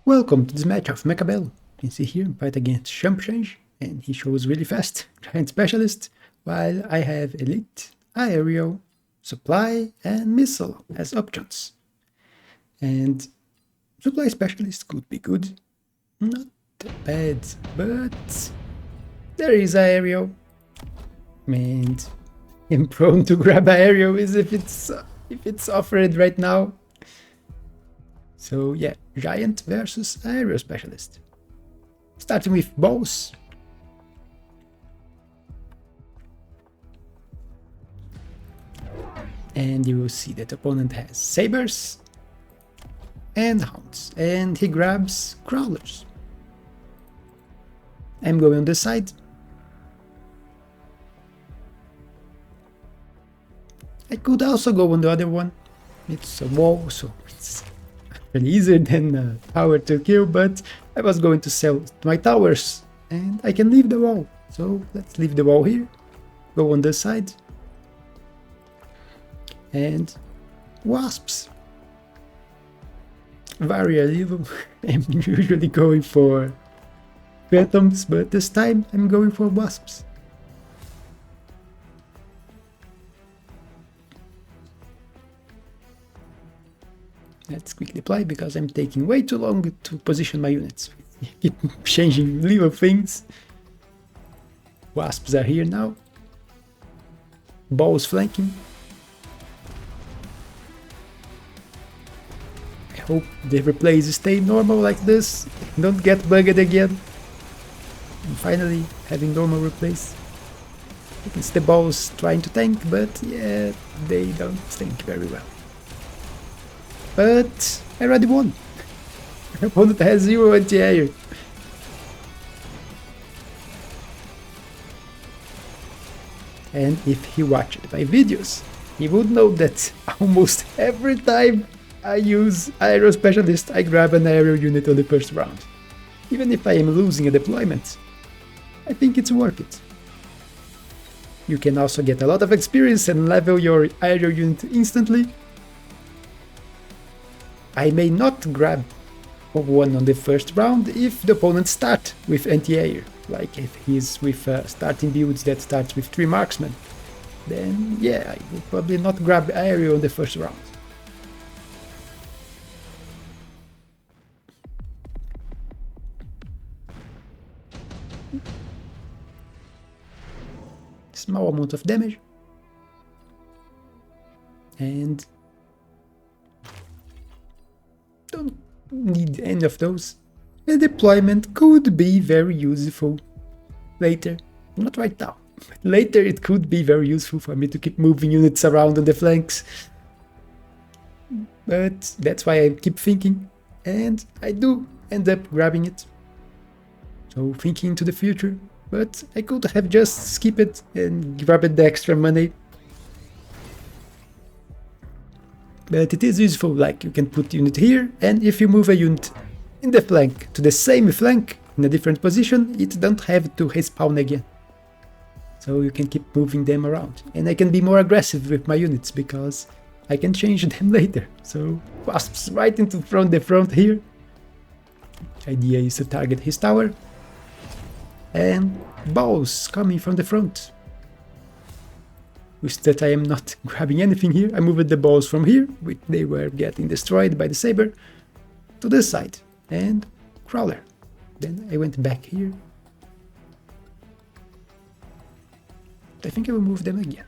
Welcome to this match of Mechabellum. You can see here, fight against Change, and he shows really fast, Giant Specialist, while I have Elite, Aerial, Supply, and Missile as options. And Supply Specialist could be good, not bad, but there is Aerial, and I'm prone to grab Aerial is if it's offered right now. So yeah, Giant versus Aerial Specialist. Starting with bows. And you will see that the opponent has sabers and hounds, and he grabs crawlers. I'm going on this side. I could also go on the other one. It's a wall, so it's easier than tower to kill, but I was going to sell my towers and I can leave the wall. So let's leave the wall here, go on this side. And wasps. Very little. I'm usually going for phantoms, but this time I'm going for wasps. Let's quickly apply because I'm taking way too long to position my units. Keep changing little things. Wasps are here now. Balls flanking. I hope the replays stay normal like this. Don't get bugged again. I'm finally having normal replays. It's the balls trying to tank, but yeah, they don't tank very well. But I already won. My opponent has 0 anti-air. And if he watched my videos, he would know that almost every time I use Aerial Specialist, I grab an aerial unit on the first round. Even if I am losing a deployment, I think it's worth it. You can also get a lot of experience and level your aerial unit instantly. I may not grab one on the first round if the opponent starts with anti-air, like if he's with starting builds that starts with 3 marksmen, then yeah, I will probably not grab aerial on the first round. Small amount of damage. And don't need any of those. The deployment could be very useful later, not right now, but later it could be very useful for me to keep moving units around on the flanks. But that's why I keep thinking, and I do end up grabbing it. So thinking into the future, but I could have just skipped it and grabbed the extra money. But it is useful, like you can put unit here, and if you move a unit in the flank to the same flank in a different position, it don't have to respawn again. So you can keep moving them around. And I can be more aggressive with my units because I can change them later. So wasps right into the front here. The idea is to target his tower. And balls coming from the front. With that I am not grabbing anything here. I moved the balls from here, which they were getting destroyed by the saber, to this side, and crawler. Then I went back here. I think I will move them again.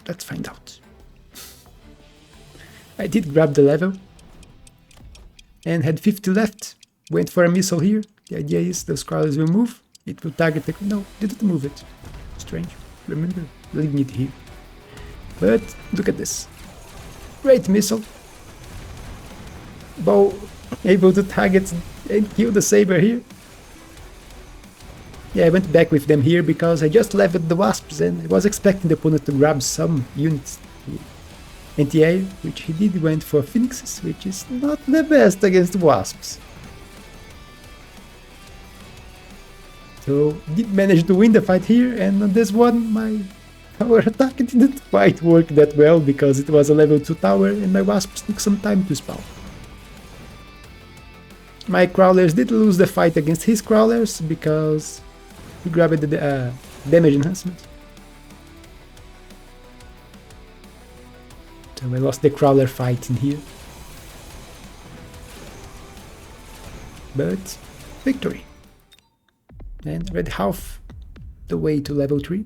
Let's find out. I did grab the level, and had 50 left. Went for a missile here. The idea is those crawlers will move. It will target the... No, didn't move it. Strange. Remember leaving it here. But look at this. Great missile. Bow able to target and kill the saber here. Yeah, I went back with them here because I just leveled the wasps and I was expecting the opponent to grab some units. Anti-air, which he did, went for phoenixes, which is not the best against wasps. So did manage to win the fight here, and on this one my tower attack didn't quite work that well because it was a level 2 tower and my wasps took some time to spawn. My crawlers did lose the fight against his crawlers because he grabbed the damage enhancement. So I lost the crawler fight in here. But victory. And already half the way to level 3.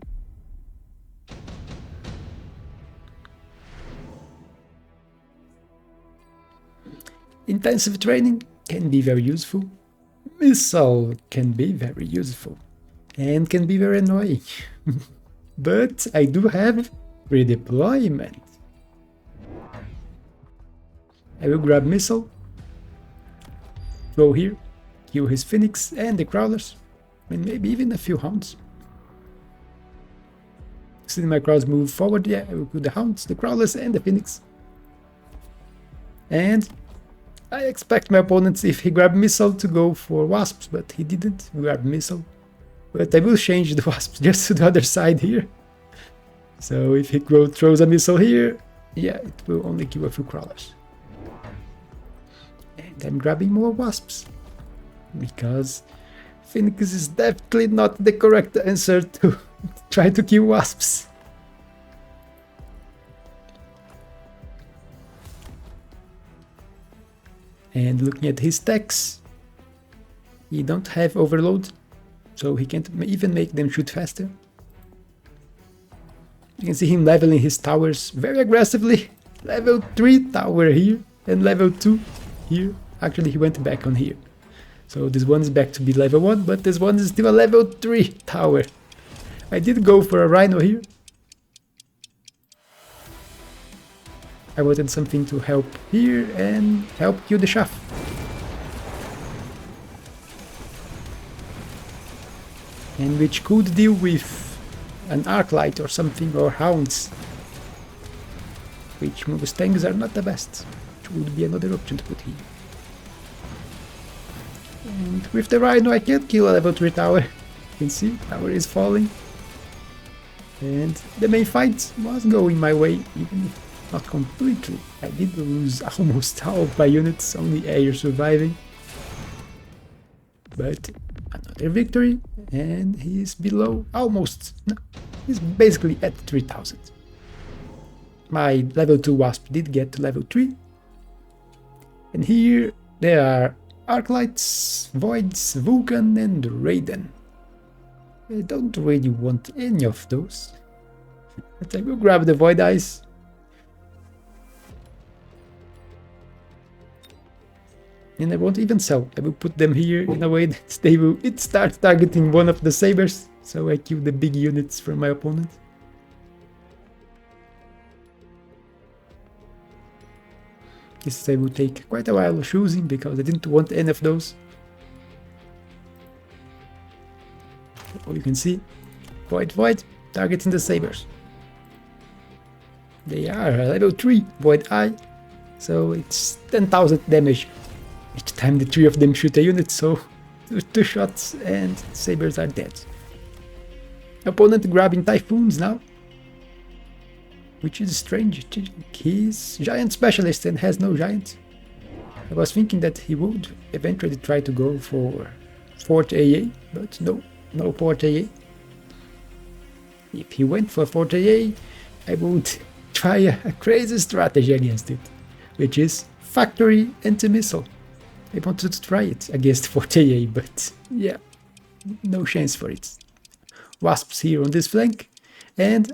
Intensive training can be very useful. Missile can be very useful. And can be very annoying. But I do have redeployment. I will grab missile. Go here. Kill his phoenix and the crawlers. And maybe even a few hounds. Seeing my crawlers move forward, yeah, I will kill the hounds, the crawlers and the phoenix. And I expect my opponents, if he grabbed missile, to go for wasps, but he didn't grab missile. But I will change the wasps just to the other side here. So if he throws a missile here, yeah, it will only kill a few crawlers. And I'm grabbing more wasps. Because Phoenix is definitely not the correct answer to try to kill wasps. And looking at his stacks, he don't have overload, so he can't even make them shoot faster. You can see him leveling his towers very aggressively. Level 3 tower here and level 2 here. Actually, he went back on here. So this one is back to be level 1, but this one is still a level 3 tower. I did go for a rhino here. I wanted something to help here and help kill the shaft. And which could deal with an arclight or something, or hounds. Which Mustangs are not the best. Which would be another option to put here. And with the rhino I can't kill a level 3 tower. You can see, tower is falling. And the main fight was going my way, even if not completely. I did lose almost all of my units, only air surviving. But another victory, and he is below, almost, no, he's basically at 3000. My level 2 Wasp did get to level 3. And here there are Arclights, Voids, Vulcan and Raiden. I don't really want any of those. But I will grab the Void Eyes. And I won't even sell. I will put them here in a way that they will start targeting one of the sabers. So I kill the big units from my opponent. This I will take quite a while choosing because I didn't want any of those. Oh, you can see, Void, targeting the sabers. They are level 3 Void Eye, so it's 10,000 damage each time the 3 of them shoot a unit, so 2 shots and sabers are dead. Opponent grabbing Typhoons now, which is strange. He's giant specialist and has no giant. I was thinking that he would eventually try to go for Fort AA, but no Fort AA. If he went for Fort AA, I would try a crazy strategy against it, which is Factory Anti-Missile. I wanted to try it against Fort AA, but yeah, no chance for it. Wasps here on this flank, and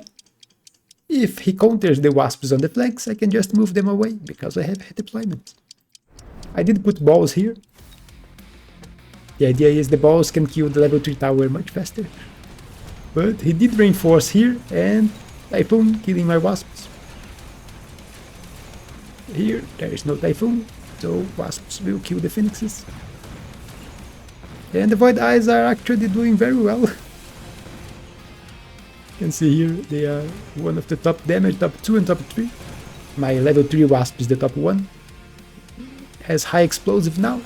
if he counters the wasps on the flanks, I can just move them away, because I have deployment. I did put balls here. The idea is the balls can kill the level 3 tower much faster. But he did reinforce here, and Typhoon killing my wasps. Here, there is no Typhoon, so wasps will kill the phoenixes. And the Void Eyes are actually doing very well. You can see here, they are one of the top damage, top 2 and top 3. My level 3 Wasp is the top 1. Has high explosive now,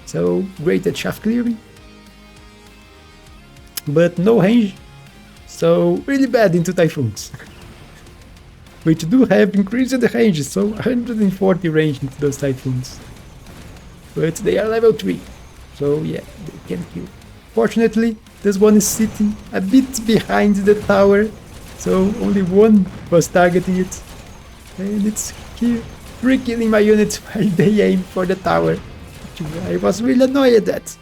so great at shaft clearing. But no range, so really bad into Typhoons. Which do have increased the range, so 140 range into those Typhoons. but they are level 3. So yeah, they can kill. Fortunately, this one is sitting a bit behind the tower, so only one was targeting it. And it's here, re-killing my units while they aim for the tower. I was really annoyed at that.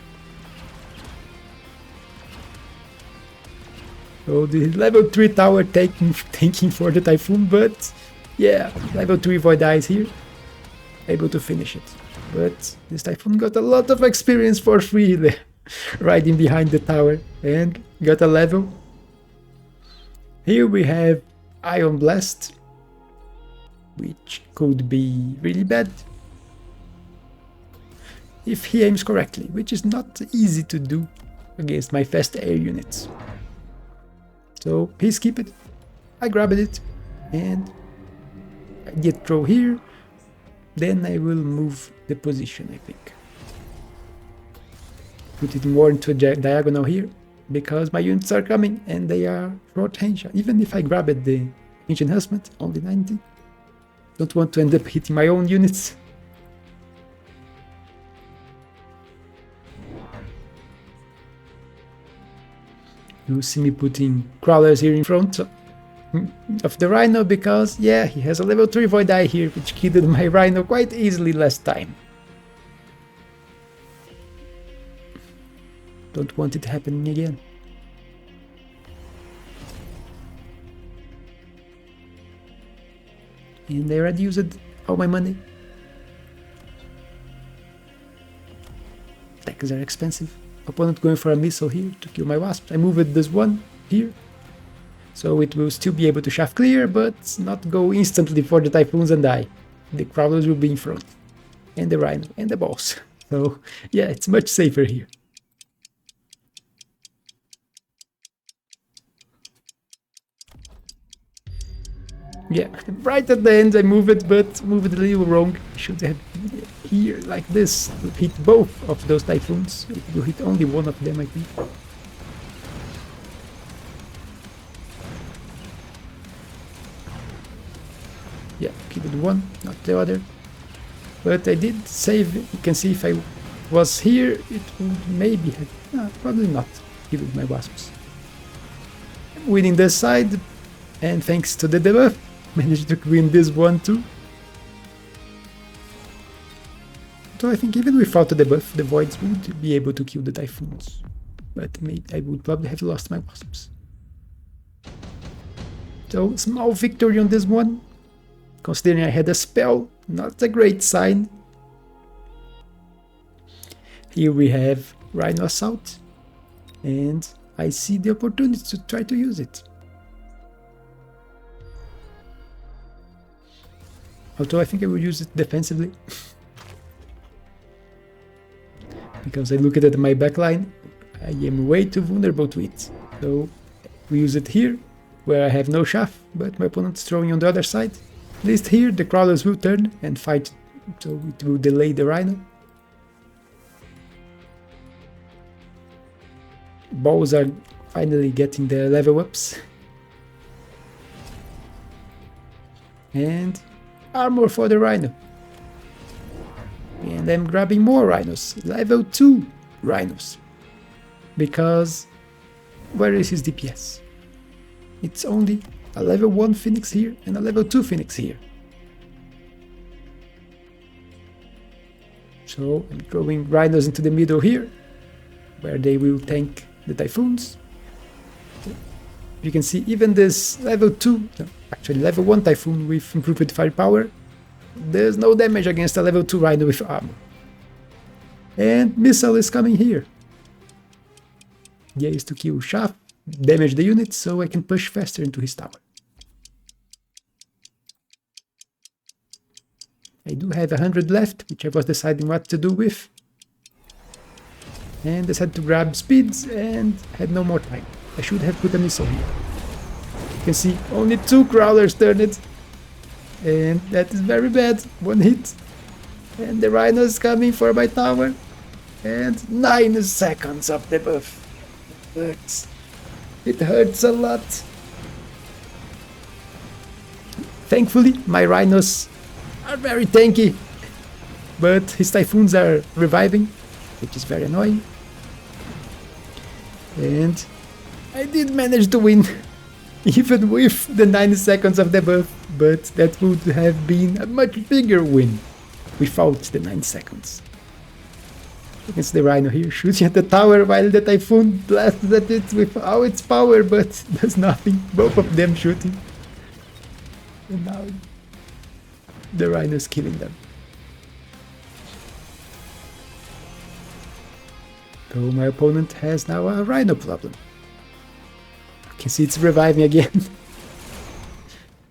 So the level 3 tower tanking for the Typhoon, but yeah, level 3 Void Eye is here, able to finish it. But this Typhoon got a lot of experience for free there, riding behind the tower, and got a level. Here we have Ion Blast, which could be really bad if he aims correctly, which is not easy to do against my fast air units. So please keep it. I grabbed it and I get throw here. Then I will move the position, I think. Put it more into a diagonal here, because my units are coming and they are short range. Even if I grabbed the Ancient Enhancement, only 90. Don't want to end up hitting my own units. You see me putting crawlers here in front of the Rhino because, yeah, he has a level 3 Void Eye here, which killed my Rhino quite easily last time. Don't want it happening again. And I already used all my money. Attacks are expensive. Opponent going for a missile here to kill my Wasp. I moved this one here, so it will still be able to shaft clear, but not go instantly for the Typhoons and die. The Crawlers will be in front, and the Rhino, and the Balls. So yeah, it's much safer here. Yeah, right at the end I move it, but moved it a little wrong. I should have here like this to hit both of those Typhoons. It will hit only one of them, I think. Yeah, killed one, not the other. But I did save. You can see if I was here, it would maybe have. No, probably not killed my Wasps. I'm winning this side, and thanks to the debuff, managed to win this one too. So I think even without the debuff, the Voids would be able to kill the Typhoons. But maybe I would probably have lost my Wasps. So small victory on this one. Considering I had a spell, not a great sign. Here we have Rhino Assault. And I see the opportunity to try to use it. Although I think I will use it defensively. Because I look at my backline, I am way too vulnerable to it. So we use it here, where I have no shaft, but my opponent is throwing on the other side. At least here the Crawlers will turn and fight, so it will delay the Rhino. Balls are finally getting their level ups. And armor for the Rhino. And I'm grabbing more Rhinos, level 2 Rhinos. Because where is his DPS? It's only a level 1 Phoenix here and a level 2 Phoenix here. So I'm throwing Rhinos into the middle here, where they will tank the Typhoons. You can see even this level 2, no, actually level 1 Typhoon with improved firepower, there's no damage against a level 2 Rhino with armor. And missile is coming here. The idea is to kill shaft, damage the unit so I can push faster into his tower. I do have 100 left, which I was deciding what to do with. And decided to grab speeds and had no more time. I should have put a missile here. You can see only 2 Crawlers turned it. And that is very bad. 1 hit. And the Rhino is coming for my tower. And 9 seconds of debuff. It hurts a lot. Thankfully, my Rhinos are very tanky. but his Typhoons are reviving, which is very annoying. And I did manage to win, even with the 9 seconds of debuff, but that would have been a much bigger win without the 9 seconds. Against the Rhino here, shooting at the tower while the Typhoon blasts at it with all its power, but does nothing. Both of them shooting. And now the Rhino is killing them. So my opponent has now a Rhino problem. You can see it's reviving again.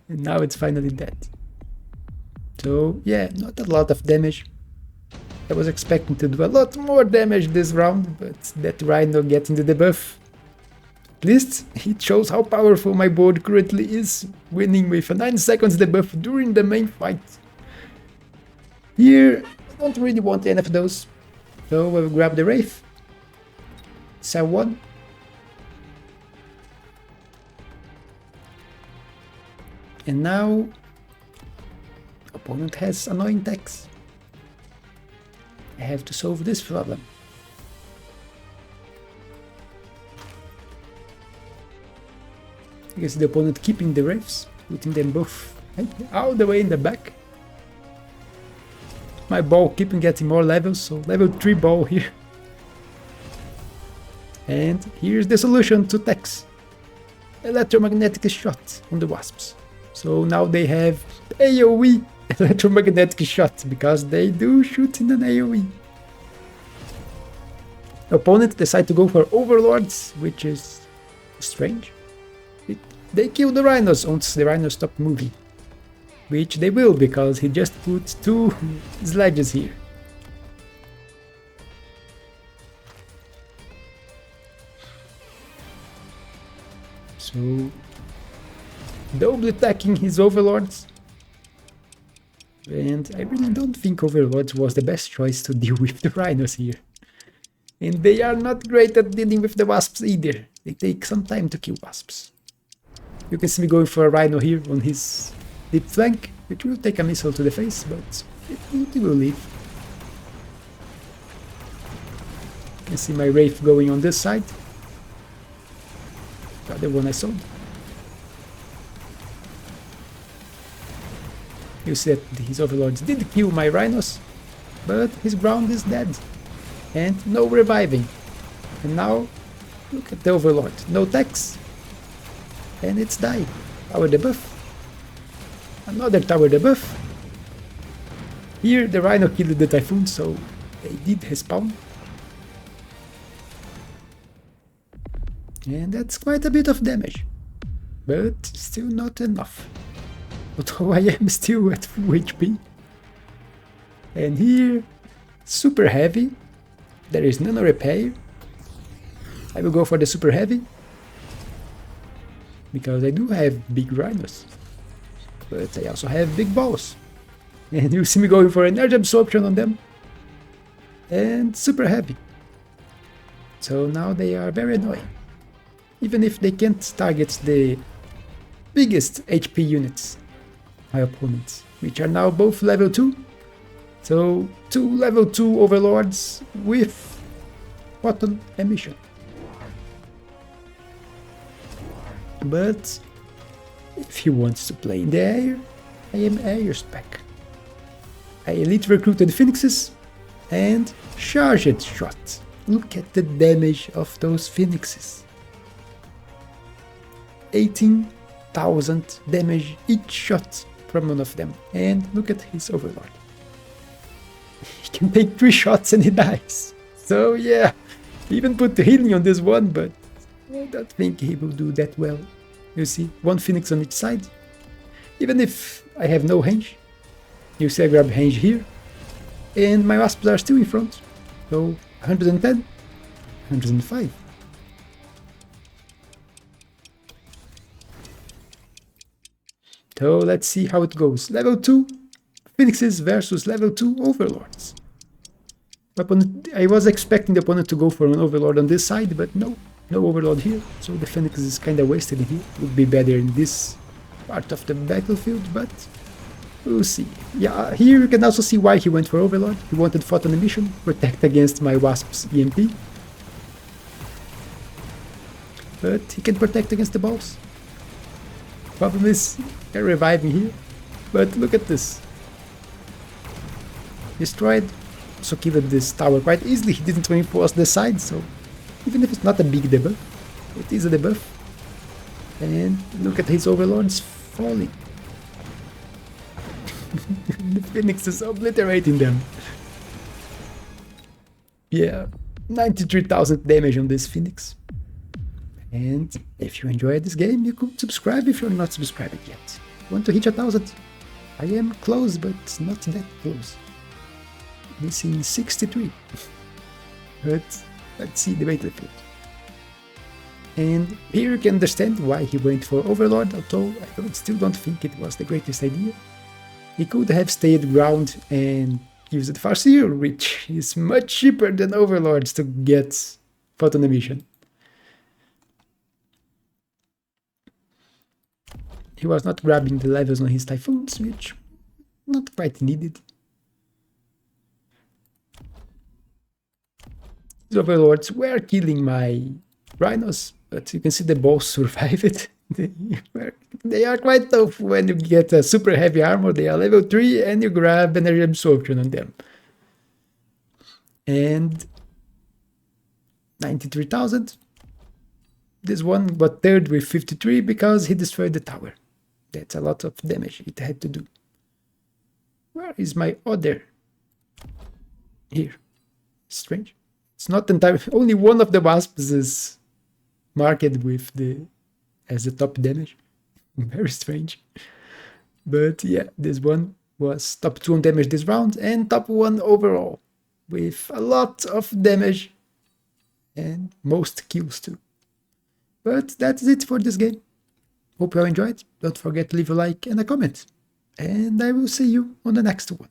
And now it's finally dead. So yeah, not a lot of damage. I was expecting to do a lot more damage this round, but that Rhino getting the debuff. At least it shows how powerful my board currently is, winning with a 9 seconds debuff during the main fight. Here, I don't really want any of those, so I will grab the Wraith. Sell one. And now, opponent has annoying techs. I have to solve this problem. I guess the opponent keeping the Wraiths, putting them both all the way in the back. My ball keeping getting more levels, so level 3 ball here. And here's the solution to techs. Electromagnetic shot on the Wasps. So now they have AoE electromagnetic shot, because they do shoot in an AoE. Opponent decide to go for Overlords, which is strange. They kill the Rhinos once the Rhinos stop moving. Which they will, because he just put 2 sledges here. So, double attacking his Overlords. And I really don't think Overlords was the best choice to deal with the Rhinos here. And they are not great at dealing with the Wasps either. They take some time to kill Wasps. You can see me going for a Rhino here on his deep flank, which will take a missile to the face, but it will leave. You can see my Wraith going on this side. The other one I sold. You see that his Overlords did kill my Rhinos, but his ground is dead. And no reviving. And now, look at the Overlord. No techs. And it's died. Tower debuff. Another tower debuff. Here the Rhino killed the Typhoon, so they did respawn. And that's quite a bit of damage. But still not enough. Although I am still at full HP. And here, super heavy. There is nano repair. I will go for the super heavy. Because I do have big Rhinos. But I also have big balls. And you see me going for energy absorption on them. And super heavy. So now they are very annoying. Even if they can't target the biggest HP units, my opponents, which are now both level 2. So 2 level 2 Overlords with photon emission. But if he wants to play in the air, I am air spec. I elite recruited Phoenixes and charged shot. Look at the damage of those Phoenixes. 18,000 damage each shot from one of them. And look at his Overlord. He can take 3 shots and he dies. So yeah, he even put the healing on this one, but I don't think he will do that well. You see, 1 Phoenix on each side. Even if I have no range, you see I grab range here. And my Wasps are still in front. So 110, 105. So let's see how it goes. Level 2 Phoenixes versus level 2 Overlords. I was expecting the opponent to go for an Overlord on this side, but no Overlord here. So the Phoenix is kinda wasted here. Would be better in this part of the battlefield, but We'll see. Yeah, here you can also see why he went for Overlord. He wanted photon emission, protect against my Wasp's EMP. But he can protect against the balls. Problem is, they're reviving here. But look at this. Destroyed. So killed this tower quite easily. He didn't reinforce the side, so even if it's not a big debuff, it is a debuff. And look at his overlords falling. The Phoenix is obliterating them. Yeah, 93,000 damage on this Phoenix. And if you enjoyed this game, you could subscribe if you're not subscribed yet. Want to hit 1,000? I am close, but not that close. Missing 63. But let's see the battlefield. And here you can understand why he went for Overlord, although I still don't think it was the greatest idea. He could have stayed ground and used Farseer, which is much cheaper than Overlords to get photon emission. He was not grabbing the levels on his Typhoons, which not quite needed. These Overlords were killing my Rhinos, but you can see the boss survived. They are quite tough when you get a super heavy armor. They are level 3 and you grab energy absorption on them. And 93,000. This one got third with 53 because he destroyed the tower. That's a lot of damage it had to do. Where is my other? Here. Strange. It's not entirely. Only one of the Wasps is marked with as the top damage. Very strange. But yeah, this one was top 2 on damage this round and top 1 overall. With a lot of damage and most kills too. But that's it for this game. Hope you all enjoyed. Don't forget to leave a like and a comment. And I will see you on the next one.